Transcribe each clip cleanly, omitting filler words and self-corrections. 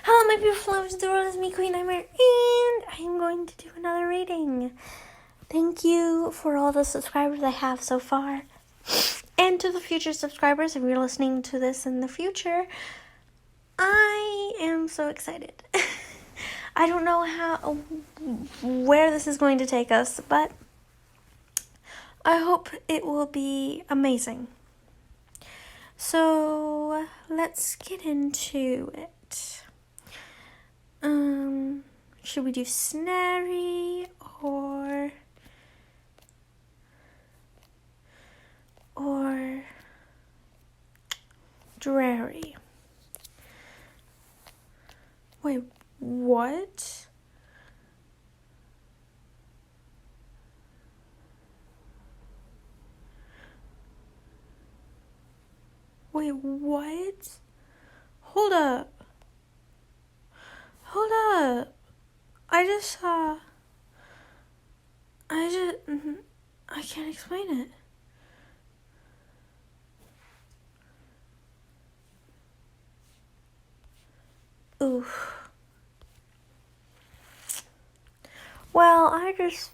Hello, my beautiful lovers of the world. It's me, Queen Nightmare, and I am going to do another reading. Thank you for all the subscribers I have so far. And to the future subscribers, if you're listening to this in the future, I am so excited. I don't know where this is going to take us, but I hope it will be amazing. So let's get into it. Should we do Snarry or Drarry? Wait, what? Wait, what? Hold up. I can't explain it. Oof. Well, I just,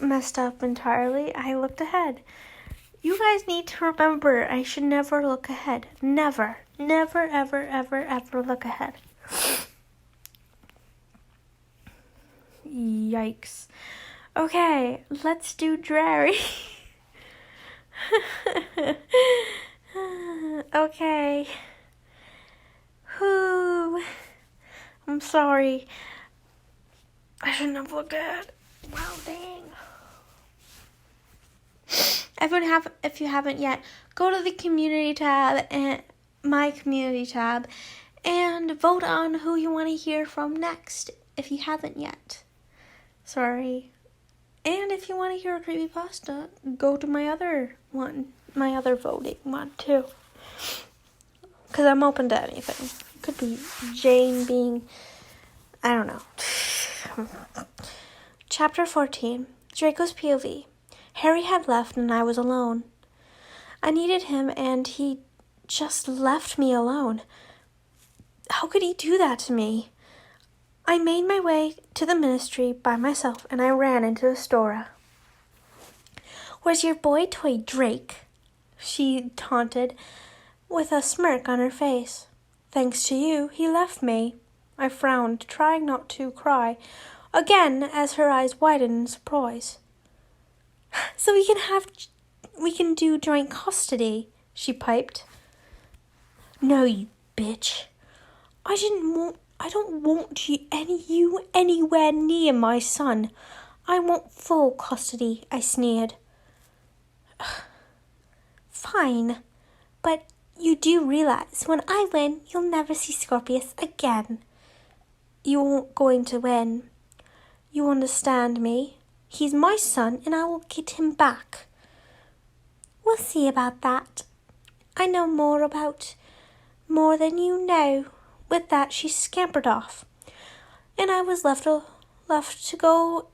messed up entirely. I looked ahead. You guys need to remember, I should never look ahead. Never, ever look ahead. Yikes. Okay, let's do Drarry. Okay. Whew. I'm sorry. I shouldn't have looked ahead. Wow, dang. If you haven't yet, go to the community tab and my community tab and vote on who you want to hear from next if you haven't yet. Sorry. And if you want to hear a creepypasta, go to my other voting one too. Because I'm open to anything. It could be Jane being, I don't know. Chapter 14, Draco's POV. Harry had left and I was alone. I needed him and he just left me alone. How could he do that to me? I made my way to the ministry by myself and I ran into Astora. "Where's your boy toy, Drake?" she taunted, with a smirk on her face. "Thanks to you, he left me." I frowned, trying not to cry, again as her eyes widened in surprise. "So we can do joint custody," she piped. "No, you bitch. I don't want you anywhere near my son. I want full custody," I sneered. "Fine, but you do realize when I win, you'll never see Scorpius again." "You aren't going to win. You understand me? He's my son and I will get him back." "We'll see about that. I know more than you know." With that, she scampered off, and I was left to go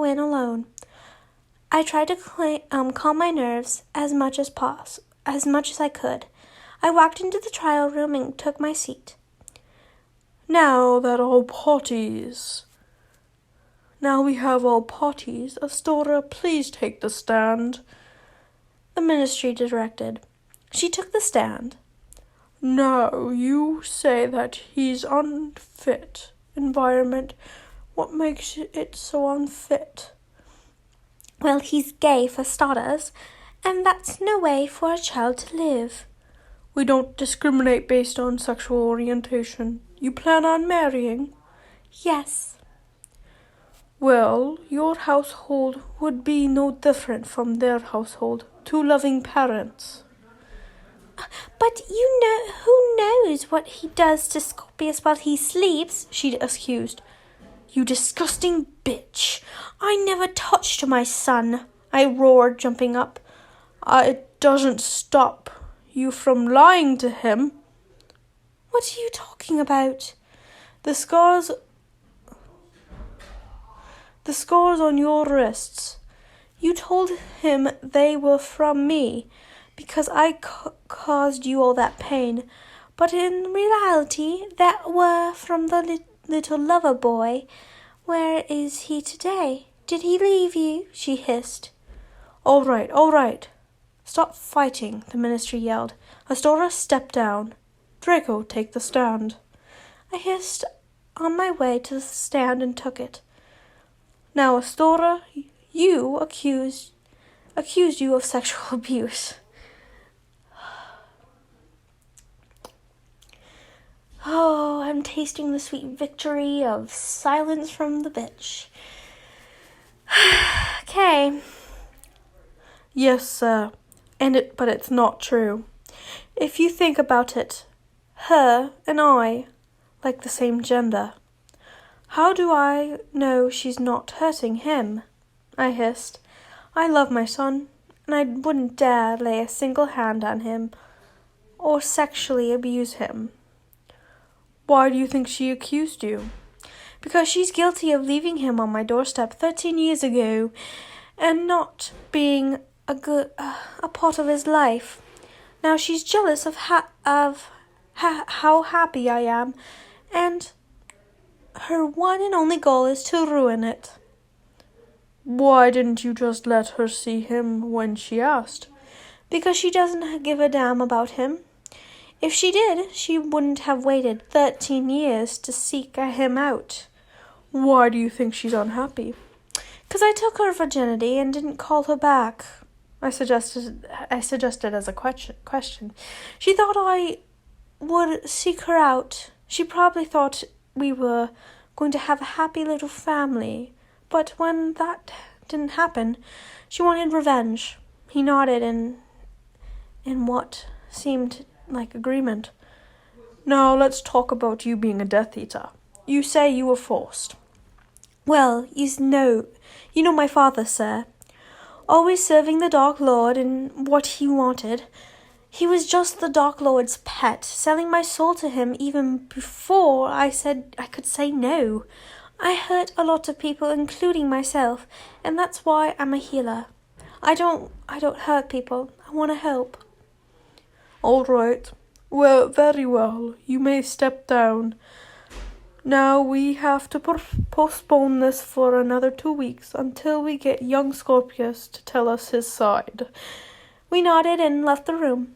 in alone. I tried to calm my nerves as much as I could. I walked into the trial room and took my seat. Now we have all parties. Astora, please take the stand," the ministry directed. She took the stand. "Now, you say that he's unfit. Environment, what makes it so unfit?" "Well, he's gay for starters, and that's no way for a child to live." "We don't discriminate based on sexual orientation. You plan on marrying?" "Yes." "Well, your household would be no different from their household. Two loving parents." "But who knows what he does to Scorpius while he sleeps?" she accused. "You disgusting bitch. I never touched my son," I roared, jumping up. "It doesn't stop you from lying to him." "What are you talking about?" The scars on your wrists. You told him they were from me because I caused you all that pain. but in reality that were from the little lover boy. Where is he today? Did he leave you? She hissed. All right. Stop fighting, the ministry yelled. Astora, step down. Draco, take the stand. I hissed on my way to the stand and took it. Now, Astora, you accused you of sexual abuse. Oh, I'm tasting the sweet victory of silence from the bitch. Okay. Yes, sir. But it's not true. If you think about it, her and I like the same gender. How do I know she's not hurting him? I hissed. I love my son, and I wouldn't dare lay a single hand on him or sexually abuse him. Why do you think she accused you? Because she's guilty of leaving him on my doorstep 13 years ago and not being a part of his life. Now she's jealous of how happy I am, and her one and only goal is to ruin it. Why didn't you just let her see him when she asked? Because she doesn't give a damn about him. If she did, she wouldn't have waited 13 years to seek him out. Why do you think she's unhappy? Because I took her virginity and didn't call her back. I suggested as a question. She thought I would seek her out. She probably thought we were going to have a happy little family. But when that didn't happen, she wanted revenge. He nodded in what seemed like agreement. Now let's talk about you being a Death Eater. You say you were forced. Well, you know my father, sir. Always serving the Dark Lord in what he wanted. He was just the Dark Lord's pet, selling my soul to him even before I said I could say no. I hurt a lot of people, including myself, and that's why I'm a healer. I don't hurt people. I want to help. All right. Well, very well. You may step down. Now we have to postpone this for another 2 weeks until we get young Scorpius to tell us his side. We nodded and left the room.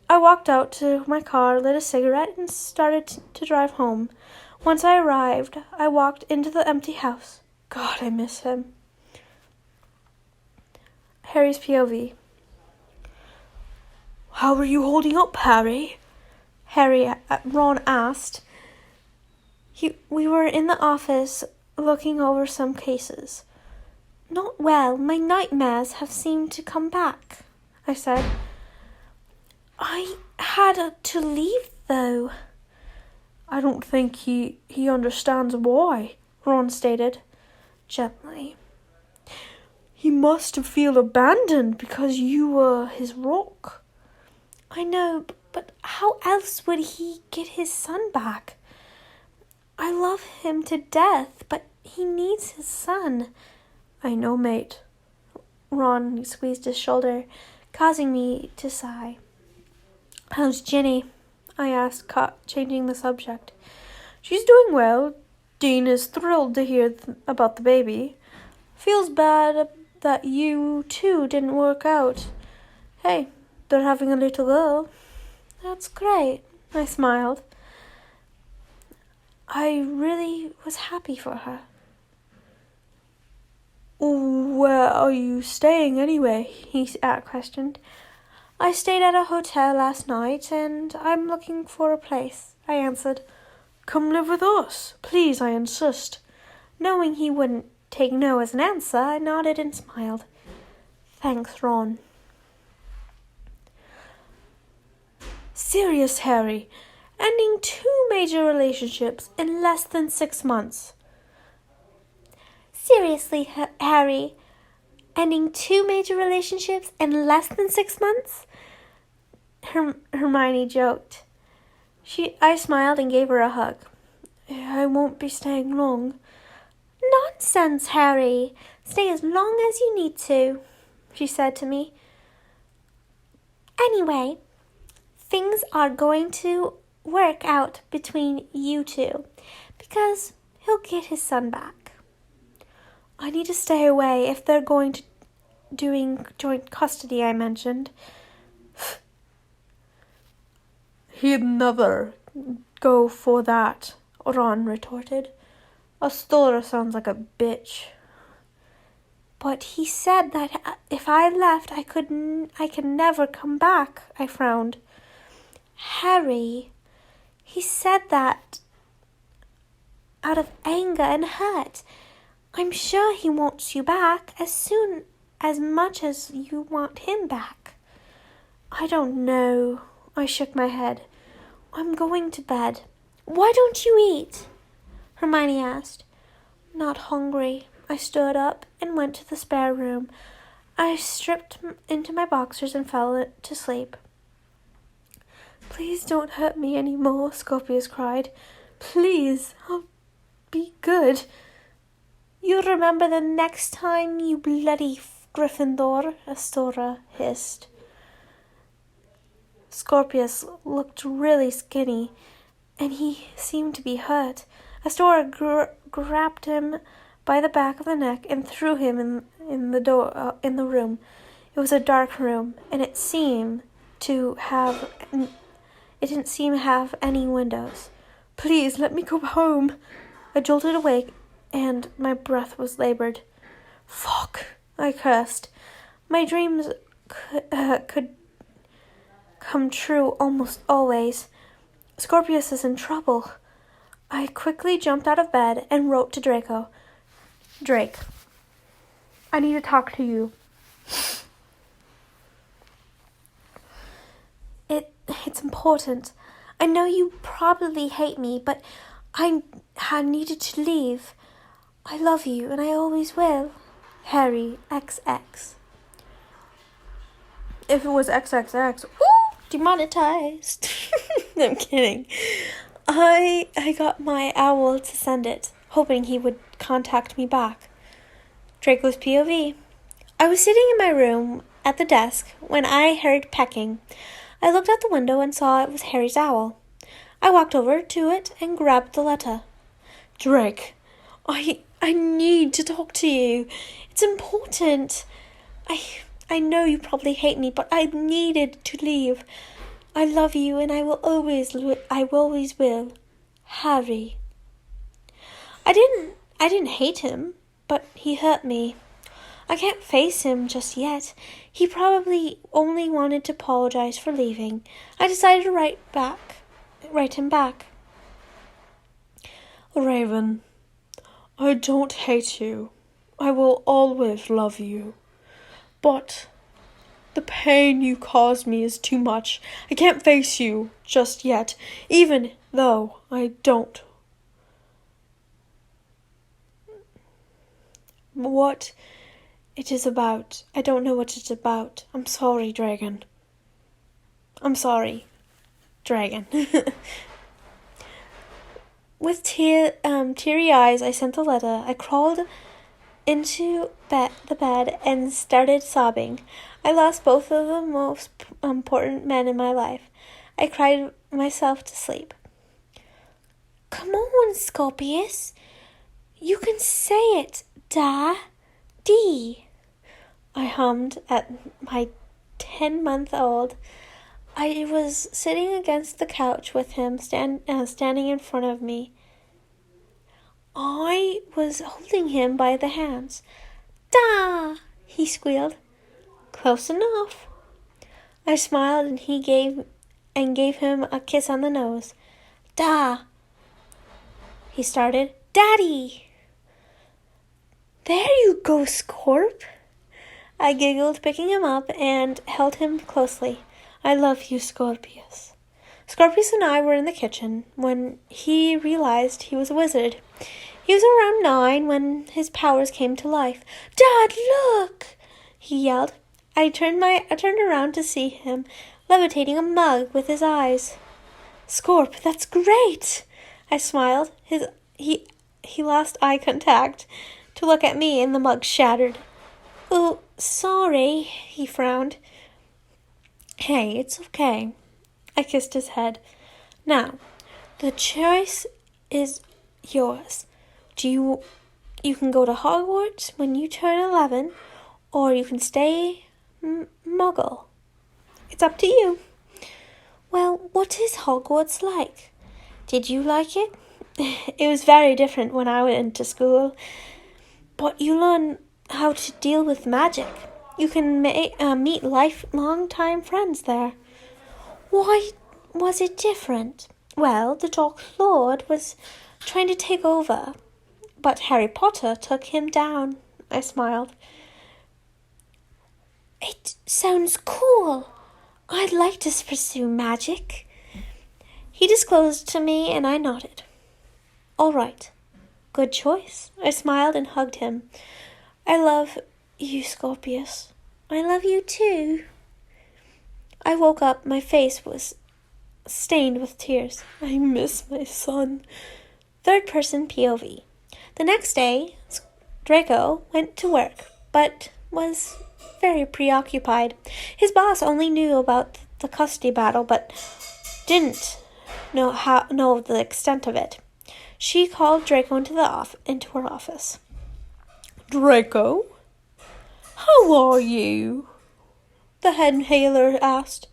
I walked out to my car, lit a cigarette, and started to drive home. Once I arrived, I walked into the empty house. God, I miss him. Harry's POV. How are you holding up, Harry? Ron asked. We were in the office looking over some cases. Not well. My nightmares have seemed to come back, I said. I had to leave, though. I don't think he understands why, Ron stated, gently. He must feel abandoned because you were his rock. I know, but how else would he get his son back? I love him to death, but he needs his son. I know, mate. Ron squeezed his shoulder, causing me to sigh. How's Ginny? I asked, changing the subject. She's doing well. Dean is thrilled to hear about the baby. Feels bad that you two didn't work out. Hey, they're having a little girl. That's great. I smiled. I really was happy for her. Where are you staying anyway? He questioned. I stayed at a hotel last night and I'm looking for a place, I answered. Come live with us, please, I insist. Knowing he wouldn't take no as an answer, I nodded and smiled. Thanks, Ron. Serious, Harry. Ending 2 major relationships in less than 6 months. Seriously, Harry? Ending 2 major relationships in less than 6 months? Hermione joked. I smiled and gave her a hug. I won't be staying long. Nonsense, Harry. Stay as long as you need to, she said to me. Anyway, things are going to work out between you two, because he'll get his son back. I need to stay away if they're going to doing joint custody, I mentioned. He'd never go for that, Ron retorted. Astora sounds like a bitch. But he said that if I left, I could never come back, I frowned. Harry, he said that out of anger and hurt. I'm sure he wants you back as much as you want him back. I don't know. I shook my head. I'm going to bed. Why don't you eat? Hermione asked. Not hungry. I stood up and went to the spare room. I stripped into my boxers and fell to sleep. Please don't hurt me any more, Scorpius cried. Please, I'll be good. You'll remember the next time, you bloody Gryffindor, Astora hissed. Scorpius looked really skinny, and he seemed to be hurt. Astora grabbed him by the back of the neck and threw him in the room. It was a dark room, and it didn't seem to have any windows. Please let me go home. I jolted awake, and my breath was labored. Fuck, I cursed. My dreams could come true almost always. Scorpius is in trouble. I quickly jumped out of bed and wrote to Draco. Drake, I need to talk to you. It's important. I know you probably hate me, but I needed to leave. I love you, and I always will. Harry, XX. If it was XXX, woo, demonetized. I'm kidding. I got my owl to send it, hoping he would contact me back. Draco's POV. I was sitting in my room at the desk when I heard pecking. I looked out the window and saw it was Harry's owl. I walked over to it and grabbed the letter. Drake, I need to talk to you. It's important. I know you probably hate me, but I needed to leave. I love you, and I always will. Harry. I didn't hate him, but he hurt me. I can't face him just yet. He probably only wanted to apologize for leaving. I decided to write him back. Raven, I don't hate you. I will always love you. But the pain you caused me is too much. I can't face you just yet, even though I don't. What it is about. I don't know what it's about. I'm sorry, Dragon. I'm sorry, Dragon. With teary eyes, I sent the letter. I crawled into the bed and started sobbing. I lost both of the most important men in my life. I cried myself to sleep. Come on, Scorpius. You can say it, Da-dee. I hummed at my 10-month-old. I was sitting against the couch with him standing in front of me. I was holding him by the hands. Da! He squealed. Close enough. I smiled and he gave him a kiss on the nose. Da! He started. Daddy! There you go, Scorp. I giggled, picking him up and held him closely. I love you, Scorpius. Scorpius and I were in the kitchen when he realized he was a wizard. He was around 9 when his powers came to life. Dad, look! He yelled. I turned around to see him levitating a mug with his eyes. Scorp, that's great! I smiled. He lost eye contact to look at me, and the mug shattered. Oh, sorry, he frowned. Hey, it's okay. I kissed his head. Now, the choice is yours. You can go to Hogwarts when you turn 11, or you can stay Muggle. It's up to you. Well, what is Hogwarts like? Did you like it? It was very different when I went to school, but you learn how to deal with magic. You can meet lifelong time friends there. Why was it different? Well, the Dark Lord was trying to take over, but Harry Potter took him down. I smiled. It sounds cool. I'd like to pursue magic. He disclosed to me and I nodded. All right. Good choice. I smiled and hugged him. I love you, Scorpius. I love you too. I woke up. My face was stained with tears. I miss my son. Third person POV. The next day, Draco went to work, but was very preoccupied. His boss only knew about the custody battle, but didn't know the extent of it. She called Draco into her office. Draco, how are you? The head inhaler asked.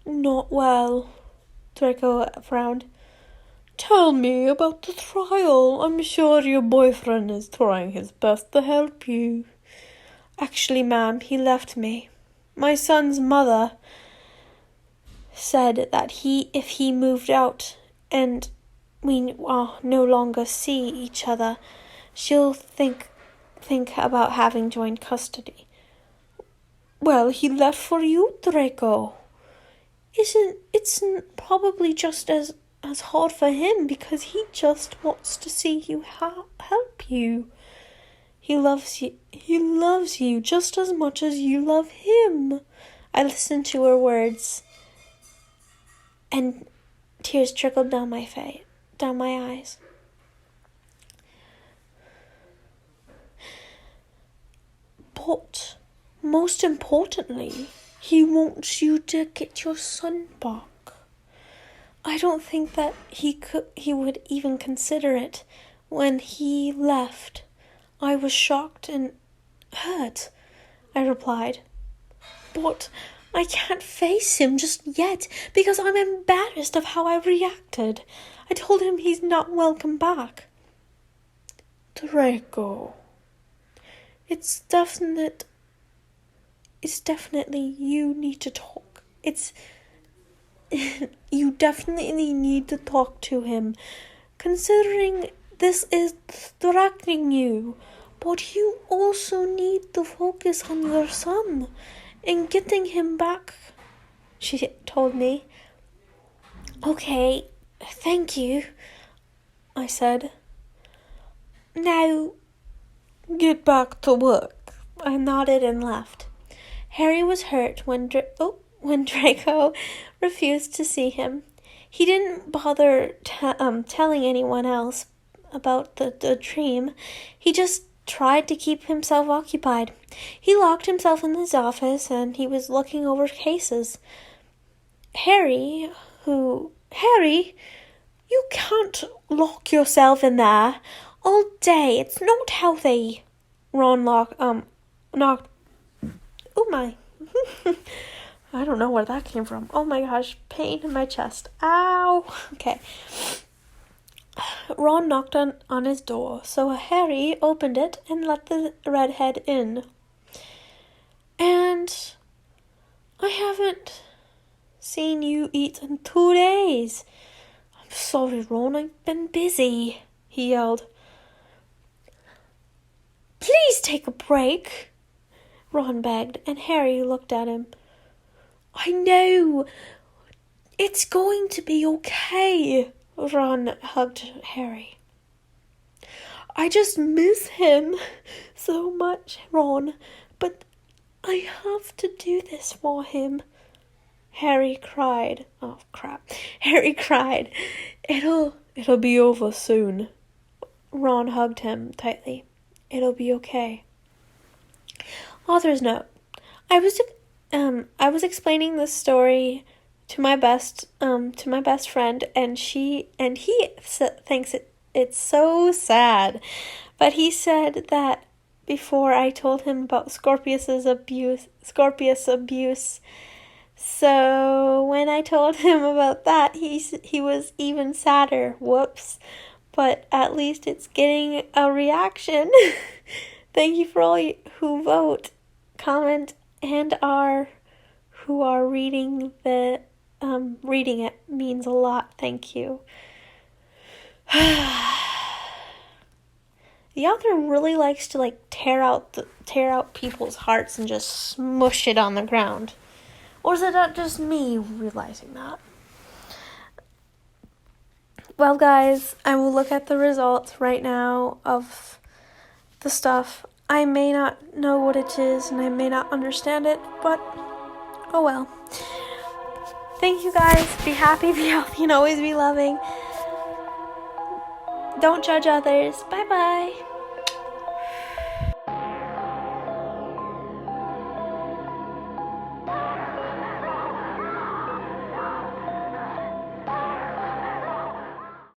Not well. Draco frowned. Tell me about the trial. I'm sure your boyfriend is trying his best to help you. Actually, ma'am, he left me. My son's mother said that if he moved out and we no longer see each other, she'll think about having joint custody. Well, he left for you, Draco. It's probably just as hard for him because he just wants to see you help you. He loves you just as much as you love him. I listened to her words, and tears trickled down my eyes. But most importantly, he wants you to get your son back. I don't think that he would even consider it. When he left, I was shocked and hurt, I replied. But I can't face him just yet because I'm embarrassed of how I reacted. I told him he's not welcome back. Draco, it's definitely you need to talk. You definitely need to talk to him, considering this is threatening you. But you also need to focus on your son and getting him back, she told me. Okay, thank you, I said. Now, get back to work. I nodded and left. Harry was hurt when Draco refused to see him. He didn't bother telling anyone else about the dream. He just tried to keep himself occupied. He locked himself in his office and he was looking over cases. Harry, you can't lock yourself in there all day. It's not healthy. Ron knocked. Oh my. I don't know where that came from. Oh my gosh, pain in my chest. Ow. Okay. Ron knocked on his door, so Harry opened it and let the redhead in. And I haven't seen you eat in 2 days. I'm sorry, Ron, I've been busy, he yelled. Please take a break, Ron begged, and Harry looked at him. I know. It's going to be okay. Ron hugged Harry. I just miss him so much, Ron, but I have to do this for him. Harry cried. Oh, crap. Harry cried. It'll be over soon. Ron hugged him tightly. It'll be okay. Author's note. I was explaining this story to my best friend, and he thinks it's so sad. But he said that before I told him about Scorpius abuse. So when I told him about that, he was even sadder. Whoops. But at least it's getting a reaction. Thank you for all who vote, comment, and who are reading reading it. Means a lot. Thank you. The author really likes to like tear out people's hearts and just smush it on the ground. Or is it not just me realizing that? Well, guys, I will look at the results right now of the stuff. I may not know what it is and I may not understand it, but oh well. Thank you, guys. Be happy, be healthy, and always be loving. Don't judge others. Bye-bye.